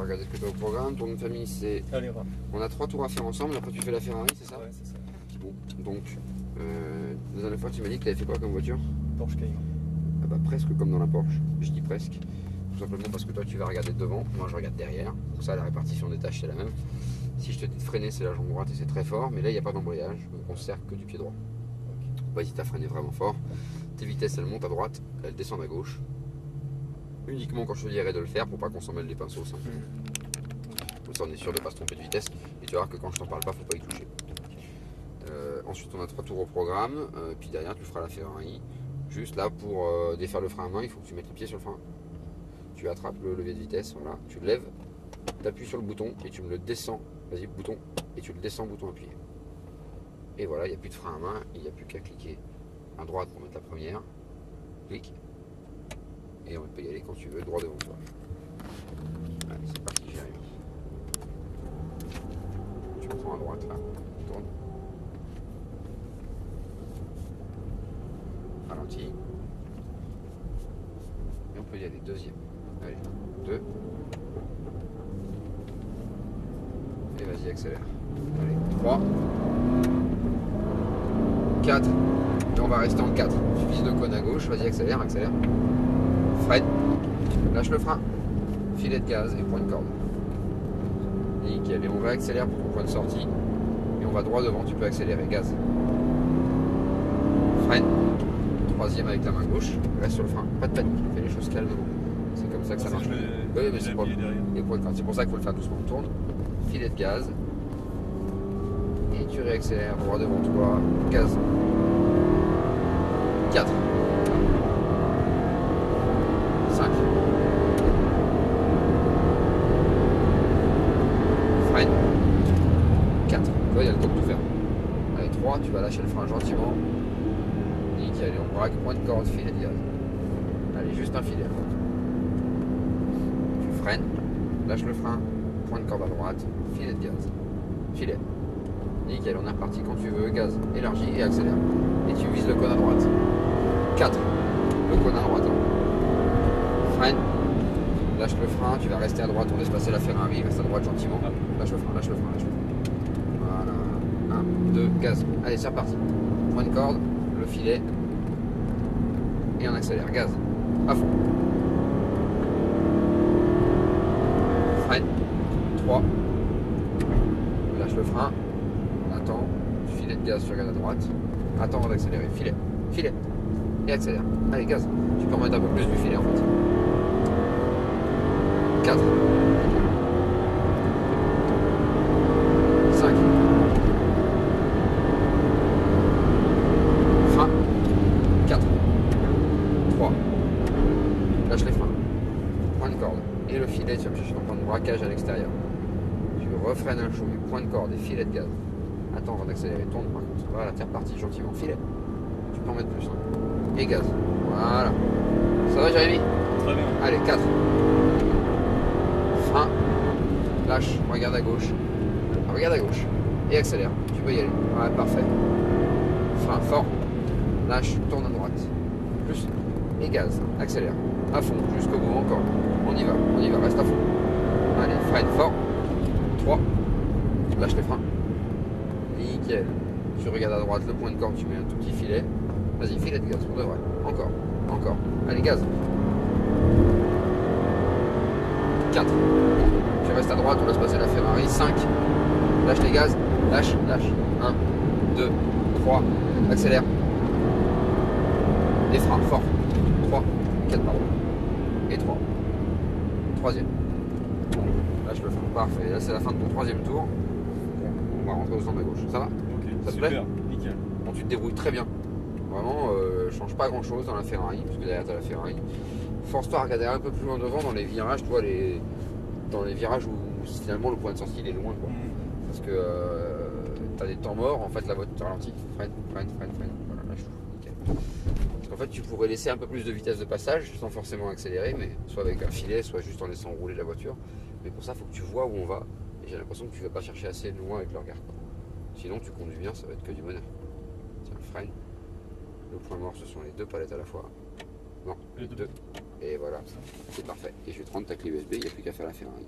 regarder ce que tu as au programme. Ton nom de famille c'est... Calera. On a 3 tours à faire ensemble, après tu fais la Ferrari, c'est ça? Ouais, c'est ça. Bon, donc, la dernière fois tu m'as dit que tu avais fait quoi comme voiture? Porsche Cayman. Ah bah presque comme dans la Porsche, je dis presque. Tout simplement parce que toi tu vas regarder devant, moi je regarde derrière. Donc ça la répartition des tâches c'est la même. Si je te dis de freiner c'est la jambe droite et c'est très fort, mais là il n'y a pas d'embrayage, donc on se sert que du pied droit. Bah, si tu as freiné vraiment fort, tes vitesses elles montent à droite, elles descendent à gauche. Uniquement quand je te dirai de le faire pour pas qu'on s'en mêle les pinceaux. Ça. Comme ça on est sûr de ne pas se tromper de vitesse. Et tu vas voir que quand je t'en parle pas, faut pas y toucher. Ensuite on a 3 tours au programme, puis derrière tu feras la Ferrari. Juste là pour défaire le frein à main, il faut que tu mettes les pieds sur le frein. Tu attrapes le levier de vitesse, voilà, tu le lèves, tu appuies sur le bouton et tu me le descends. Vas-y, bouton, et tu le descends, bouton appuyé. Et voilà, il n'y a plus de frein à main, il n'y a plus qu'à cliquer à droite pour mettre la première. Clique. Et on peut y aller quand tu veux, droit devant toi. Allez, c'est parti, j'y arrive. Tu prends à droite là, tourne. Ralentis. Et on peut y aller, deuxième. Allez, 2. Et vas-y, accélère. Allez, 3. 4. Et on va rester en 4. Tu vises le cône à gauche, vas-y, accélère, accélère. Freine. Lâche le frein. Filet de gaz et point de corde. Nickel. Et on réaccélère pour ton point de sortie. Et on va droit devant, tu peux accélérer. Gaz. Freine. Troisième avec la main gauche. Reste sur le frein. Pas de panique. Fais les choses calmement. C'est comme ça que ça marche. Oui, mais c'est pour les points de corde. C'est pour ça qu'il faut le faire doucement. Tourne. Filet de gaz. Et tu réaccélères droit devant toi. Gaz. 4. 5. Freine. 4. Tu vois, il y a le temps de tout faire. Allez, 3. Tu vas lâcher le frein gentiment. Nickel. Allez, on braque. Point de corde, filet de gaz. Allez, juste un filet. Tu freines. Lâche le frein. Point de corde à droite. Filet de gaz. Filet. Nickel, on est reparti quand tu veux, gaz, élargi et accélère. Et tu vises le cône à droite. 4. Le cône à droite. Freine. Lâche le frein, tu vas rester à droite, on laisse passer la Ferrari, reste à droite gentiment. Lâche le frein, lâche le frein, lâche le frein. Voilà. 1, 2, gaz. Allez, c'est reparti. Point de corde, le filet. Et on accélère, gaz. À fond. Freine. 3. Lâche le frein. Attends, filet de gaz sur gaz à droite. Attends avant d'accélérer. Filet, filet. Et accélère. Allez, gaz. Tu peux en mettre un peu plus du filet en fait. 4. 5. Frein. 4. 3. Lâche les freins. Point de corde. Et le filet, tu vas me chercher ton point de braquage à l'extérieur. Tu refreines un chouille. Point de corde et filet de gaz. Attends avant d'accélérer, tourne par contre. Voilà, t'es reparti gentiment. Filet. Tu peux en mettre plus. Hein. Et gaz. Voilà. Ça va, Jérémy? Très bien. Allez, 4. Frein. Lâche. Regarde à gauche. Regarde à gauche. Et accélère. Tu peux y aller. Ouais, parfait. Frein fort. Lâche. Tourne à droite. Plus. Et gaz. Accélère. À fond. Jusqu'au bout encore. On y va. On y va. Reste à fond. Allez, freine fort. 3. Lâche les freins. Nickel. Tu regardes à droite le point de corde, tu mets un tout petit filet. Vas-y, filet de gaz, pour de vrai. Encore, encore. Allez, gaz. 4. Tu restes à droite, on laisse passer la Ferrari. 5. Lâche les gaz. Lâche, lâche. 1, 2, 3. Accélère. Les freins, fort. 3, 4, pardon. Et 3. Troisième. Lâche le frein. Parfait. Là, c'est la fin de ton troisième tour. On va rentrer au centre à gauche. Ça va? Ok, Ça te super, plaît? nickel. Bon, tu te débrouilles très bien. Vraiment, change pas grand chose dans la Ferrari, parce que derrière t'as la Ferrari. Force-toi à regarder un peu plus loin devant dans les virages, tu vois, dans les virages où finalement le point de sortie il est loin, quoi. Parce que t'as des temps morts, en fait la voiture ralentit, freine. Voilà, lâche tout, nickel. Parce qu'en fait tu pourrais laisser un peu plus de vitesse de passage sans forcément accélérer, mais soit avec un filet, soit juste en laissant rouler la voiture. Mais pour ça, il faut que tu vois où on va. Et j'ai l'impression que tu vas pas chercher assez loin avec le regard, quoi. Sinon tu conduis bien, ça va être que du bonheur. Tiens, freine. Le point mort, ce sont les 2 palettes à la fois. Non, les 2. Et voilà, c'est parfait. Et je vais te rendre ta clé USB, il n'y a plus qu'à faire la Ferrari.